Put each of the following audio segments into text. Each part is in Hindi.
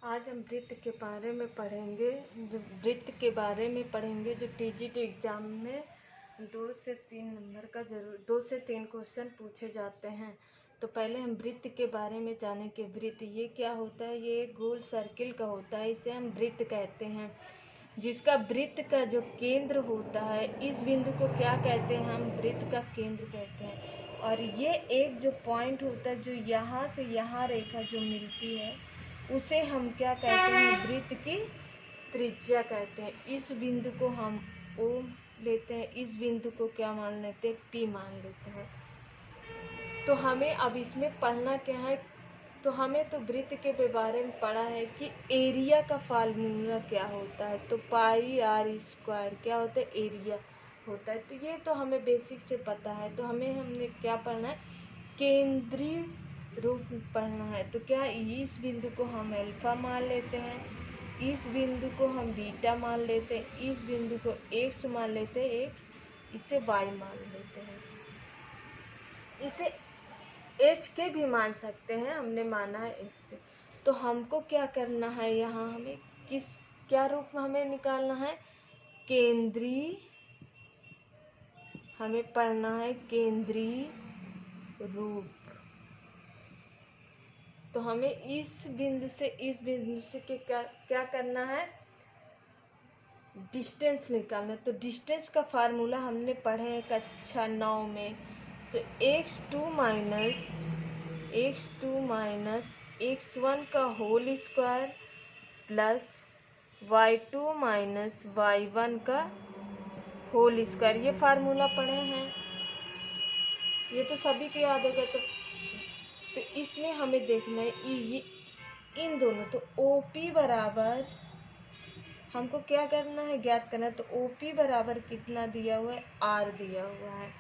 आज हम वृत्त के बारे में पढ़ेंगे। जो वृत्त के बारे में पढ़ेंगे जो टीजीटी एग्ज़ाम में 2 से 3 नंबर का 2 से 3 क्वेश्चन पूछे जाते हैं। तो पहले हम वृत्त के बारे में जानें कि वृत्त ये क्या होता है। ये एक गोल सर्किल का होता है, इसे हम वृत्त कहते हैं। जिसका वृत्त का जो केंद्र होता है, इस बिंदु को क्या कहते हैं, हम वृत्त का केंद्र कहते हैं। और ये एक जो पॉइंट होता है, जो यहाँ से यहाँ रेखा जो मिलती है, उसे हम क्या कहते हैं, वृत्त की त्रिज्या कहते हैं। इस बिंदु को हम O लेते हैं, इस बिंदु को क्या मान लेते हैं, P मान लेते हैं। तो हमें अब इसमें पढ़ना क्या है, तो हमें तो वृत्त के बारे में पढ़ा है कि एरिया का फार्मूला क्या होता है। तो पाई आर स्क्वायर क्या होता है, एरिया होता है। तो ये तो हमें बेसिक से पता है। तो हमने क्या पढ़ना है, केंद्रीय रूप पढ़ना है। तो क्या, इस बिंदु को हम अल्फा मान लेते हैं, इस बिंदु को हम बीटा मान लेते हैं, इस बिंदु को एक्स मान लेते हैं, एक्स इसे वाई मान लेते हैं, इसे एच के भी मान सकते हैं, हमने माना है एच से। तो हमको क्या करना है, यहाँ हमें क्या रूप में हमें निकालना है, केंद्रीय, हमें पढ़ना है केंद्रीय रूप। तो हमें इस बिंदु से क्या करना है, डिस्टेंस निकालना। तो डिस्टेंस का फार्मूला हमने पढ़े हैं कक्षा 9 में। तो x2 माइनस x1 का whole square plus y2 minus y1 का होल स्क्वायर, ये फार्मूला पढ़े हैं, ये तो सभी को याद होगा। तो इसमें हमें देखना है ये इन दोनों, तो OP बराबर हमको क्या करना है, ज्ञात करना है। तो OP बराबर कितना दिया हुआ है, R दिया हुआ है।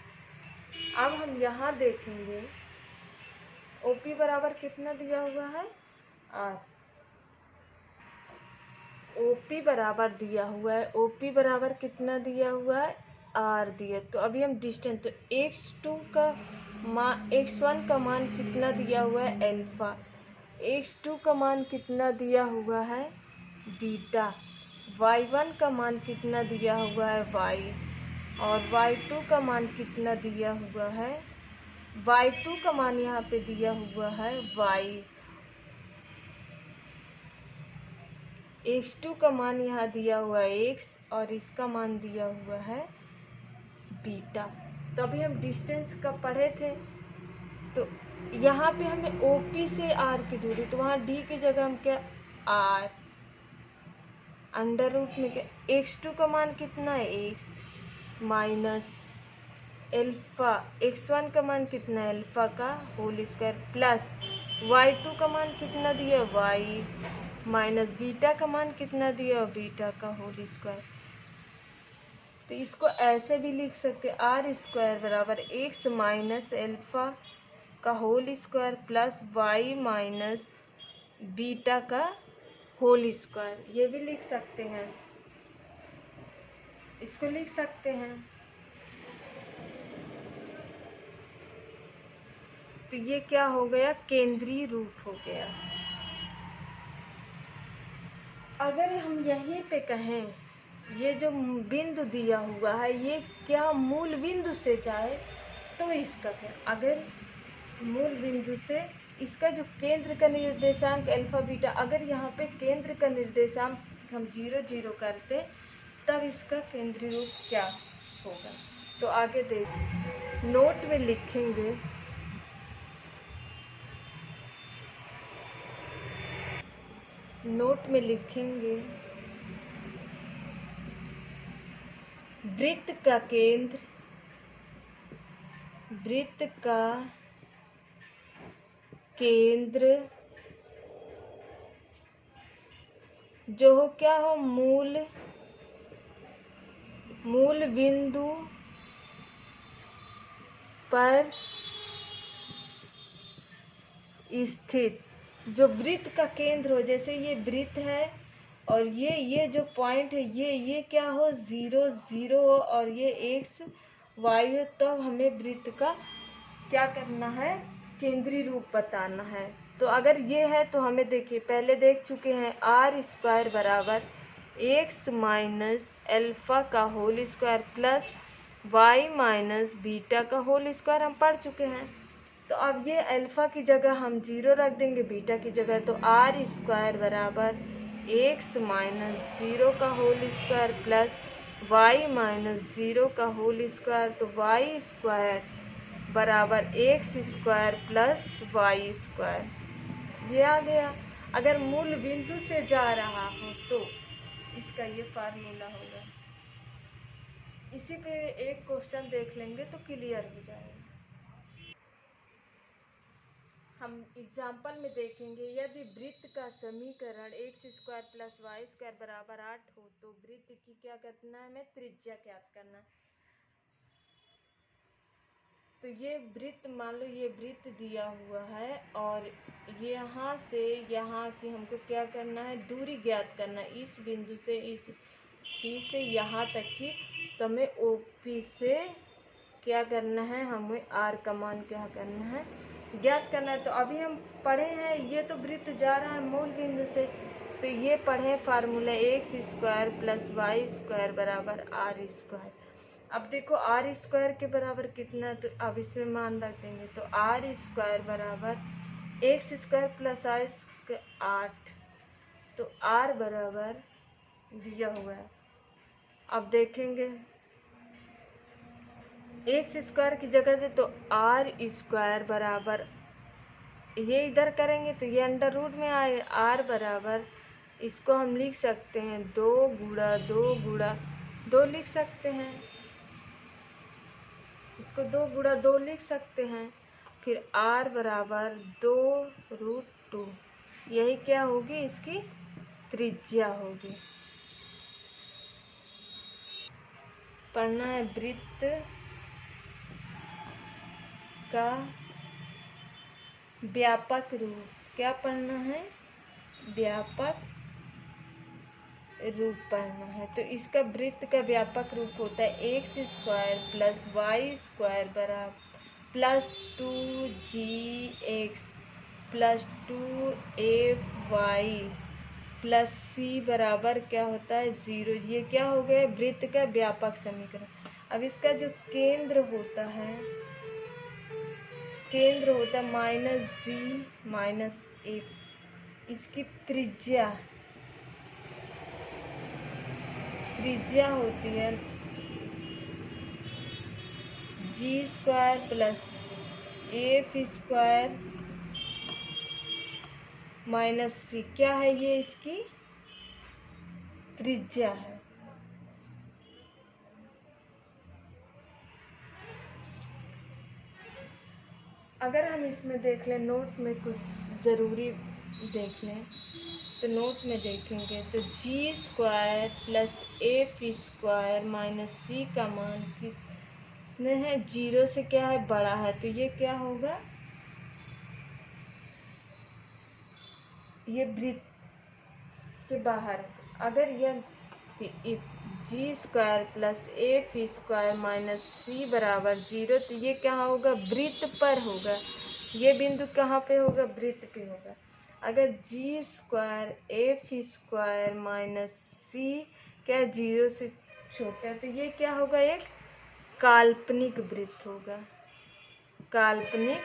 अब हम यहाँ देखेंगे OP बराबर कितना दिया हुआ है, R। OP बराबर दिया हुआ है, OP बराबर कितना दिया हुआ है, R दिया। तो अभी हम डिस्टेंस, तो x1 का मान कितना दिया हुआ है, अल्फा, x2 का मान कितना दिया हुआ है, बीटा, y1 का मान कितना दिया हुआ है, y, और y2 का मान कितना दिया हुआ है, y2 का मान यहाँ पे दिया हुआ है y, x2 का मान यहाँ दिया हुआ है x, और इसका मान दिया हुआ है बीटा। तो अभी हम डिस्टेंस का पढ़े थे। तो यहाँ पे हमें OP से R की दूरी, तो वहाँ D की जगह हम क्या, R अंडर रूट में क्या, x2 का मान कितना है, x माइनस अल्फा, x1 का मान कितना है, अल्फा का होल स्क्वायर प्लस y2 का मान कितना दिया, y माइनस बीटा का मान कितना दिया, बीटा का होल स्क्वायर। तो इसको ऐसे भी लिख सकते, आर स्क्वायर बराबर एक्स माइनस अल्फा का whole square plus y minus beta का होल स्क्वायर, ये भी लिख सकते हैं, इसको लिख सकते हैं। तो ये क्या हो गया, केंद्रीय रूप हो गया। अगर हम यहीं पे कहें, ये जो बिंदु दिया हुआ है, ये क्या मूल बिंदु से जाए तो इसका क्या, अगर मूल बिंदु से इसका जो केंद्र का निर्देशांक अल्फा बीटा, अगर यहाँ पे केंद्र का निर्देशांक हम 0 0 करते, तब इसका केंद्रीय रूप क्या होगा। तो आगे देख, नोट में लिखेंगे, नोट में लिखेंगे वृत्त का केंद्र, वृत्त का केंद्र जो हो क्या हो, मूल बिंदु पर स्थित, जो वृत्त का केंद्र हो, जैसे ये वृत्त है और ये जो पॉइंट है, ये क्या हो, 0 0 हो, और ये एक्स वाई हो, तब हमें वृत्त का क्या करना है, केंद्रीय रूप बताना है। तो अगर ये है तो हमें देखिए पहले देख चुके हैं आर स्क्वायर बराबर एक्स माइनस एल्फ़ा का whole square plus y minus beta का होल स्क्वायर हम पढ़ चुके हैं। तो अब ये अल्फ़ा की जगह हम 0 रख देंगे बीटा की जगह, तो आर स्क्वायर बराबर एक्स माइनस 0 का whole square plus y minus 0 का होल स्क्वायर, तो वाई स्क्वायर बराबर x square plus y square. ये आ गया। अगर मूल बिंदु से जा रहा हो तो इसका ये फार्मूला होगा। इसी पे एक क्वेश्चन देख लेंगे तो क्लियर हो जाएगा। हम एग्जाम्पल में देखेंगे यदि वृत्त का समीकरण x square plus y square बराबर 8 हो तो वृत्त की क्या करना है, हमें त्रिज्या ज्ञात करना है। तो ये वृत्त मान लो ये वृत्त दिया हुआ है और यहाँ से यहाँ की हमको क्या करना है, दूरी ज्ञात करना है। इस बिंदु से इस पी से यहाँ तक की, तो हमें ओ पी से क्या करना है, हमें आर का मान क्या करना है, ज्ञात करना है। तो अभी हम पढ़े हैं ये तो वृत्त जा रहा है मूल बिंदु से, तो ये पढ़े formula x square plus y square बराबर आर स्क्वायर। अब देखो आर स्क्वायर के बराबर कितना, तो अब इसमें मान रख देंगे, तो आर स्क्वायर बराबर x square plus r square 8, तो आर बराबर दिया हुआ है। अब देखेंगे एक्स स्क्वायर की जगह से तो आर स्क्वायर बराबर ये इधर करेंगे तो ये अंडर रूट में आए, आर बराबर इसको हम लिख सकते हैं 2 गुणा 2 गुणा 2 लिख सकते हैं, इसको 2 गुणा 2 लिख सकते हैं। फिर आर बराबर 2√2, यही क्या होगी, इसकी त्रिज्या होगी। पढ़ना है वृत्त का व्यापक रूप, क्या पढ़ना है, व्यापक रूप पढ़ना है। तो इसका वृत्त का व्यापक रूप होता है x square plus y square बराबर plus 2gx plus 2fy plus c बराबर क्या होता है 0। ये क्या हो गया, वृत्त का व्यापक समीकरण। अब इसका जो केंद्र होता है -g -f, इसकी त्रिज्या होती है g square plus f square minus c. क्या है ये, इसकी त्रिज्या है। अगर हम इसमें देख लें, नोट में कुछ ज़रूरी देख लें तो नोट में देखेंगे तो g square plus f square minus c का मान कितने है, 0 से क्या है, बड़ा है, तो ये क्या होगा, ये वृत्त के बाहर। अगर यह g square plus f square minus c बराबर 0, तो ये क्या होगा, वृत्त पर होगा। ये बिंदु कहाँ पे होगा, वृत्त पे होगा। अगर जी square F square minus c क्या 0 से छोटा है, तो ये क्या होगा, एक काल्पनिक वृत्त होगा। काल्पनिक,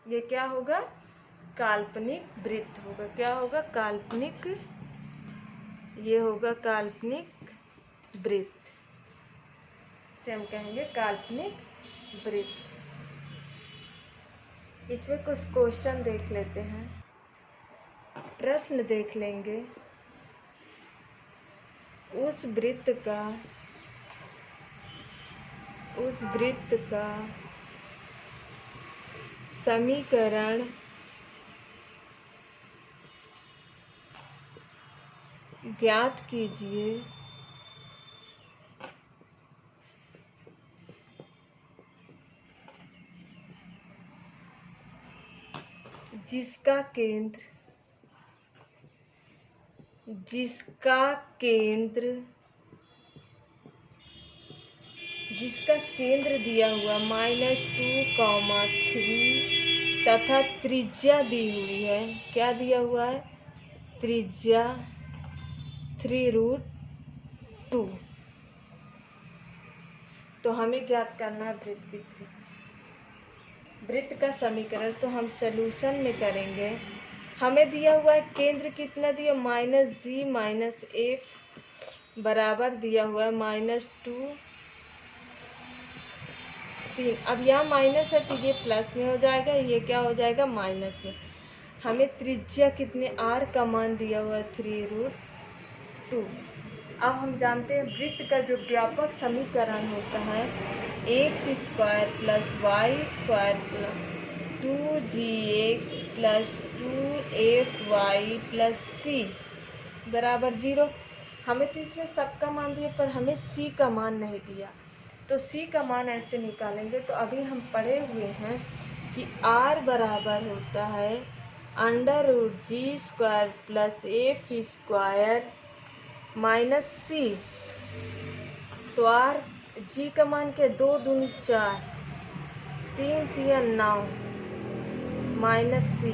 ये क्या होगा, काल्पनिक वृत्त होगा। क्या होगा, काल्पनिक, ये होगा काल्पनिक वृत्त, से हम कहेंगे काल्पनिक वृत्त। इसमें कुछ क्वेश्चन देख लेते हैं, प्रश्न देख लेंगे। उस वृत्त का समीकरण ज्ञात कीजिए जिसका केंद्र दिया हुआ -2, 3 तथा त्रिज्या दी हुई है। क्या दिया हुआ है? त्रिज्या 3√2। तो हमें ज्ञात करना है वृत्त की त्रिज्या। वृत्त का समीकरण तो हम सॉल्यूशन में करेंगे। हमें दिया हुआ है केंद्र कितना दिया? -g - f बराबर दिया हुआ है -2 3। अब यहाँ माइनस है तो ये प्लस में हो जाएगा, ये क्या हो जाएगा? माइनस में। हमें त्रिज्या कितने r का मान दिया हुआ है 3√2। अब हम जानते हैं वृत्त का जो व्यापक समीकरण होता है x² + y² + 2gx + 2fy + c बराबर 0। हमें तो इसमें सबका मान दिया पर हमें c का मान नहीं दिया, तो c का मान ऐसे निकालेंगे। तो अभी हम पढ़े हुए हैं कि r बराबर होता है √g² + f² - c। तो r g का मान क्या? 2 दूनी 4, 3 तिया 9 -c।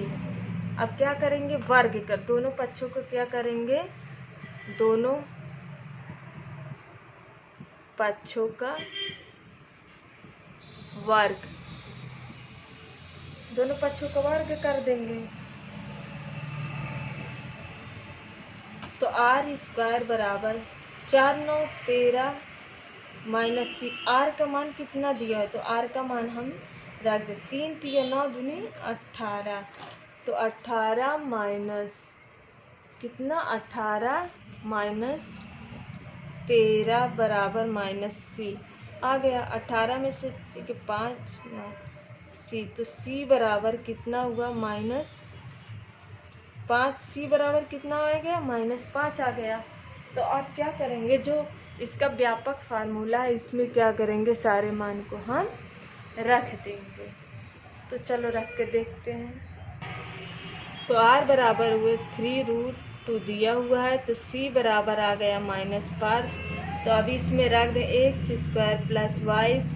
अब क्या करेंगे? वर्ग कर, दोनों पक्षों को क्या करेंगे? दोनों पक्षों का वर्ग, दोनों पक्षों का वर्ग कर देंगे। तो r² बराबर 4 9 13 -c। r का मान कितना दिया है? तो r का मान हम रख दे, 3 तिया 9 दूनी 18। तो 18 माइनस कितना? 18 - 13 बराबर -c आ गया। 18 में से 5 c, तो c बराबर कितना हुआ? -5। c बराबर कितना आ गया? -5 आ गया। तो अब क्या करेंगे? जो इसका व्यापक फार्मूला है इसमें क्या करेंगे? सारे मान को हम रख देंगे। तो चलो रख के देखते हैं। तो r बराबर हुए 3√2 दिया हुआ है, तो c बराबर आ गया -5। तो अभी इसमें रख दें x² + y² +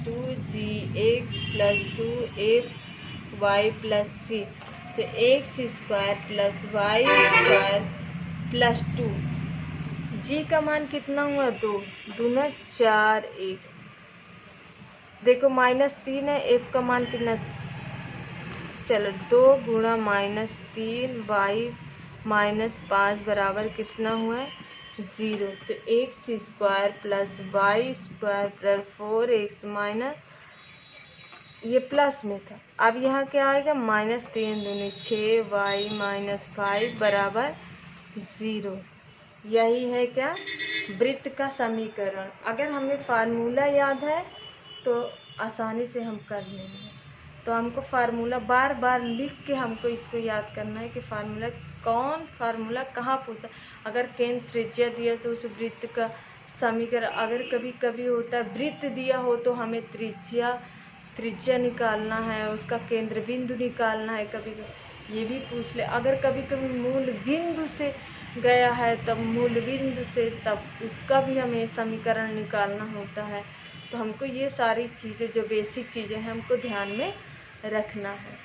2gx + 2fy + c। तो x² + y² + 2, g का मान कितना हुआ? 2 दूना 4x। देखो -3 है, f का मान कितना? चलो 2 गुणा -3y -5 बराबर कितना हुआ? 0। तो x² + y² + 4x ये प्लस में था। अब यहाँ क्या आएगा? -3 दूनी 6y -5 बराबर 0। यही है क्या? वृत्त का समीकरण। अगर हमें फार्मूला याद है तो आसानी से हम कर लेंगे। तो हमको फार्मूला बार बार लिख के हमको इसको याद करना है कि फार्मूला कहाँ पूछा। अगर केंद्र त्रिज्या दिया तो उस वृत्त का समीकरण, अगर कभी कभी होता है वृत्त दिया हो तो हमें त्रिज्या निकालना है, उसका केंद्र बिंदु निकालना है, कभी ये भी पूछ ले। अगर कभी कभी मूल बिंदु से गया है तब मूल बिंदु से तब उसका भी हमें समीकरण निकालना होता है। तो हमको ये सारी चीज़ें जो बेसिक चीज़ें हैं हमको ध्यान में रखना है।